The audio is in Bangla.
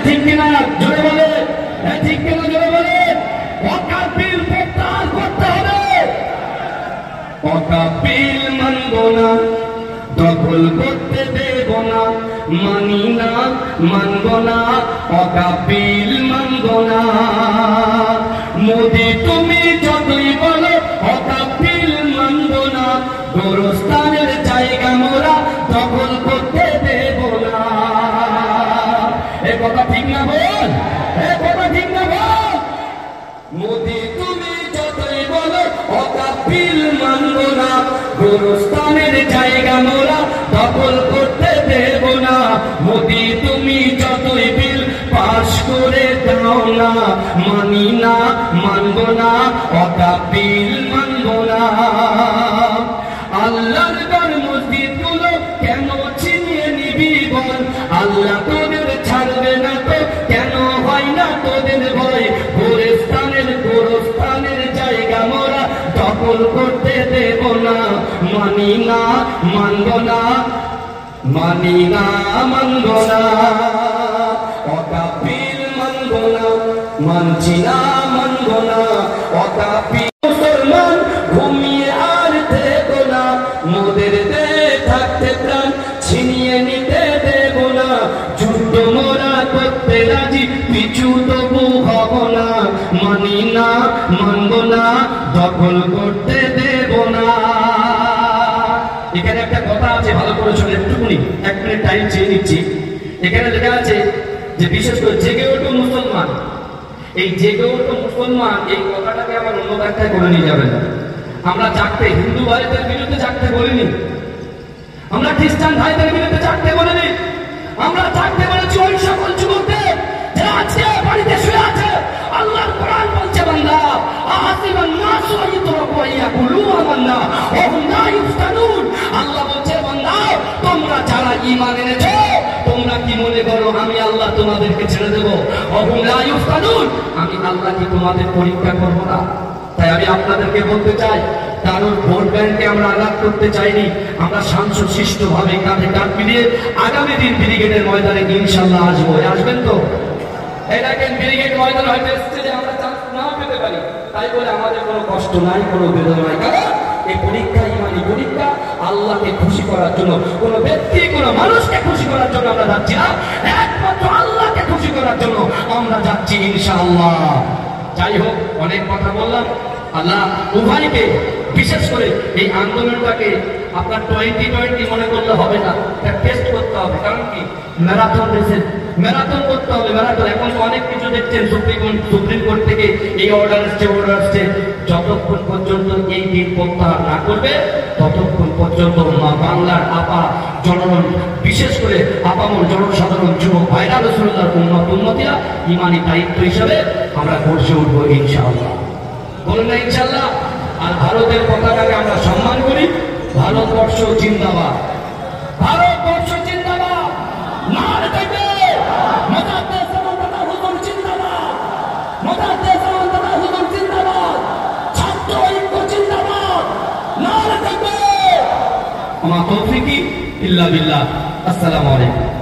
ঠিক কিনা জোরে বলে, ঠিক কিনা জোরে বলে। ওয়াকাফিল প্রত্যাহার করতে হবে। ওয়াকাফিল মানব না, দখল করতে দেব না, মানি না, মানব না, ওয়াকাফিল মানব না। মোদি তুমি যতই বলো ওয়াকাফিল মানব না, গোরস্থানের জায়গা মোরা দখল করতে দেব না। এ কথা ঠিক না বল, এ কথা ঠিক না বল। মোদি তুমি যতই বলো ওয়াকাফিল মানব না, গোরস্থানের জায়গা মোরা দখল করতে দেব না। মোদি তুমি যতই বিল পাশ করে দাও না, মানি না, মানব না, ওয়াকাফিল মানব না। আল্লাহর ঘর মসজিদ গুলো কেন ছিনিয়ে নিবি বল? আল্লাহ তোদের ছাড়বে না তো কেন হয় না তোদের ভয়? গোরস্থানের জায়গা মোরা দখল করতে দেব না, মানি না, মানব না, মানি না, মানব না, ওয়াকাফিল মানব না, মানছি না, মানব না, ওয়াকাফিল। মুসলমান ঘুমিয়ে আর থেকো না, মোদের দে থাকতে প্রাণ ছিনিয়ে নিতে দেব না। যুদ্ধ মোরা করতে রাজি, পিছু তবু হব না, মানি না, মানব না, দখল করতে দেব না। এখানে একটা কথা আছে, ভালো করে শুনে একটুকুনি, 1 মিনিট টাইম চেয়ে নিচ্ছি। এখানে লেখা আছে যে বিশেষ করে জেগে ওঠো মুসলমান। এই জেগে ওঠো মুসলমান এই কথাটাকে আবার অন্য ব্যাখ্যায় করে নিয়ে যাবেন। আমরা জাগতে, হিন্দু ভাইদের বিরুদ্ধে জাগতে বলিনি, আমরা খ্রিস্টান ভাইদের বিরুদ্ধে জাগতে বলিনি, আমরা জাগতে বলেছি ওই সকল যুবকদের যারা আজকে বাড়িতে শুয়ে আছে। আল্লাহর কোরআন বলছে বান্দা আহাসিবান নাসু আইয়ুতরাকু আইয়াকুলু আমান্না ওয়া হুম লা ইফতানুন। আল্লাহ বলছে বান্দা তোমরা যারা ঈমান এনেছো তোমরা কি মনে করো আমি আল্লাহ তোমাদেরকে ছেড়ে দেব? ওয়া হুম লা ইফতানুন, আমি আল্লাহ কি তোমাদের পরীক্ষা করব না? তাই আমি আপনাদেরকে বলতে চাই, কারণ ভোট ব্যাংকে আমরা আঘাত করতে চাইনি। আমরা শান্তশিষ্ট ভাবে কাঁধে কাঁধ মিলিয়ে আগামী দিন ব্রিগেডের ময়দানে ইনশাল্লাহ আসবো। আসবেন তো? এই দেখেন ব্রিগেড ময়দানে হয়তো এসছে যে আমরা চান্স নাও পেতে পারি, তাই বলে আমাদের কোনো কষ্ট নাই, কোনো বেদনা নাই। কারণ এই পরীক্ষা ইমানি পরীক্ষা, আল্লাহকে খুশি করার জন্য, কোনো ব্যক্তি কোনো মানুষকে খুশি করার জন্য আমরা যাচ্ছি না, একমাত্র আল্লাহকে খুশি করার জন্য আমরা যাচ্ছি ইনশাআল্লাহ। যাই হোক, অনেক কথা বললাম। আল্লাহ উভয়কে, বিশেষ করে এই আন্দোলনটাকে আপনার 2020 মনে করলে হবে না, টেস্ট করতে হবে। কারণ কি ম্যারাথন রেসের ম্যারাথন করতে হবে, ম্যারাথন। এখন তো অনেক কিছু দেখছেন, সুপ্রিম কোর্ট থেকে এই অর্ডার আসছে। যতক্ষণ পর্যন্ত এই দিন প্রত্যাহার না করবে ততক্ষণ পর্যন্ত মা বাংলার আপা জনগণ, বিশেষ করে আপামর জনসাধারণ যুবক ভাইরা, রাসূলুল্লাহর উম্মতিরা ইমানি দায়িত্ব হিসাবে আমরা গর্জে উঠবো ইনশাআল্লাহ। বলুন না ইনশাআল্লাহ। আর ভারতের পতাকাকে আমরা সম্মান করি। ভারতবর্ষ জিন্দাবাদ, ভারতবর্ষ জিন্দাবাদ, নারে তাকবীর, মুজাদ্দিদ সালাওয়াতুল্লাহ হুজুর জিন্দাবাদ, মুজাদ্দিদ সালাওয়াতুল্লাহ হুজুর জিন্দাবাদ, ছাত্র ঐক্য জিন্দাবাদ, নারে তাকবীর। আমা তৌফিকি ইল্লা বিল্লাহ। আসসালামু আলাইকুম।